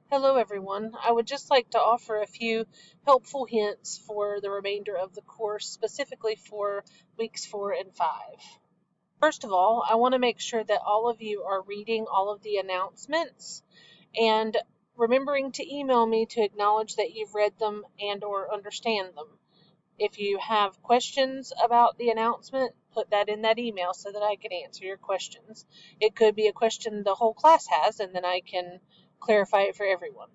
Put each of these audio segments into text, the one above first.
Hello everyone. I would just like to offer a few helpful hints for the remainder of the course, specifically for weeks 4 and 5. First of all, I want to make sure that all of you are reading all of the announcements and remembering to email me to acknowledge that you've read them and or understand them. If you have questions about the announcement, put that in that email so that I can answer your questions. It could be a question the whole class has, and then I can clarify it for everyone.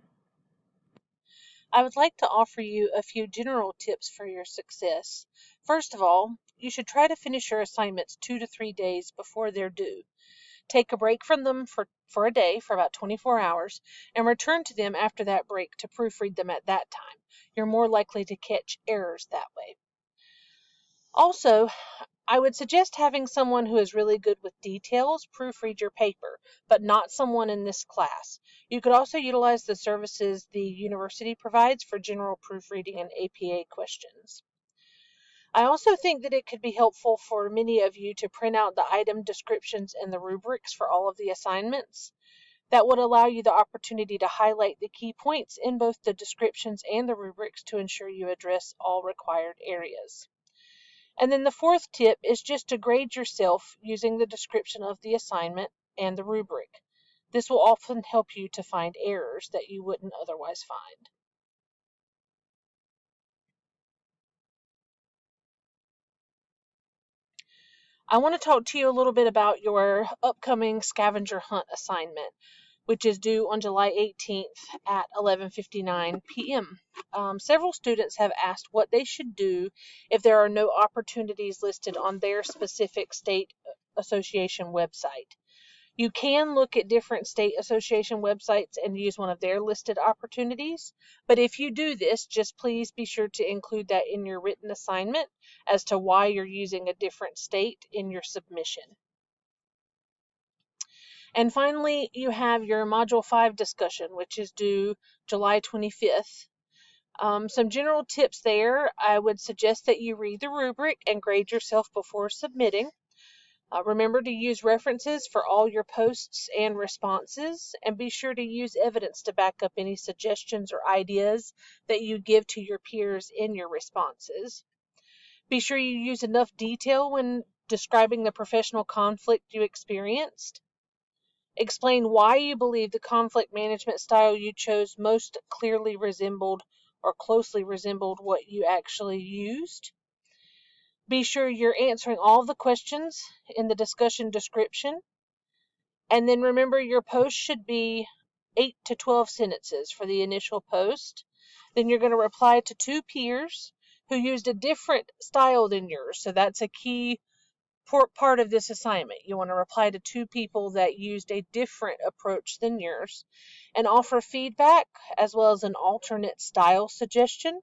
I would like to offer you a few general tips for your success. First of all, you should try to finish your assignments 2 to 3 days before they're due. Take a break from them for a day, for about 24 hours, and return to them after that break to proofread them at that time. You're more likely to catch errors that way. Also, I would suggest having someone who is really good with details proofread your paper, but not someone in this class. You could also utilize the services the university provides for general proofreading and APA questions. I also think that it could be helpful for many of you to print out the item descriptions and the rubrics for all of the assignments. That would allow you the opportunity to highlight the key points in both the descriptions and the rubrics to ensure you address all required areas. And then the fourth tip is just to grade yourself using the description of the assignment and the rubric. This will often help you to find errors that you wouldn't otherwise find. I want to talk to you a little bit about your upcoming scavenger hunt assignment, which is due on July 18th at 11:59 p.m. Several students have asked what they should do if there are no opportunities listed on their specific state association website. You can look at different state association websites and use one of their listed opportunities, but if you do this, just please be sure to include that in your written assignment as to why you're using a different state in your submission. And finally, you have your Module 5 discussion, which is due July 25th. Some general tips there. I would suggest that you read the rubric and grade yourself before submitting. Remember to use references for all your posts and responses, and be sure to use evidence to back up any suggestions or ideas that you give to your peers in your responses. Be sure you use enough detail when describing the professional conflict you experienced. Explain why you believe the conflict management style you chose most clearly resembled or closely resembled what you actually used. Be sure you're answering all the questions in the discussion description. And then remember, your post should be 8 to 12 sentences for the initial post. Then you're going to reply to 2 peers who used a different style than yours. So that's a key part of this assignment. You want to reply to 2 people that used a different approach than yours and offer feedback as well as an alternate style suggestion,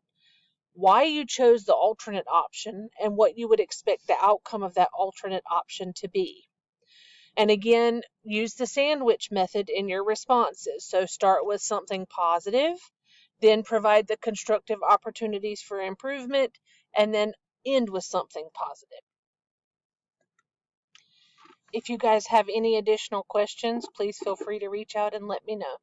why you chose the alternate option, and what you would expect the outcome of that alternate option to be. And again, use the sandwich method in your responses. So start with something positive, then provide the constructive opportunities for improvement, and then end with something positive. If you guys have any additional questions, please feel free to reach out and let me know.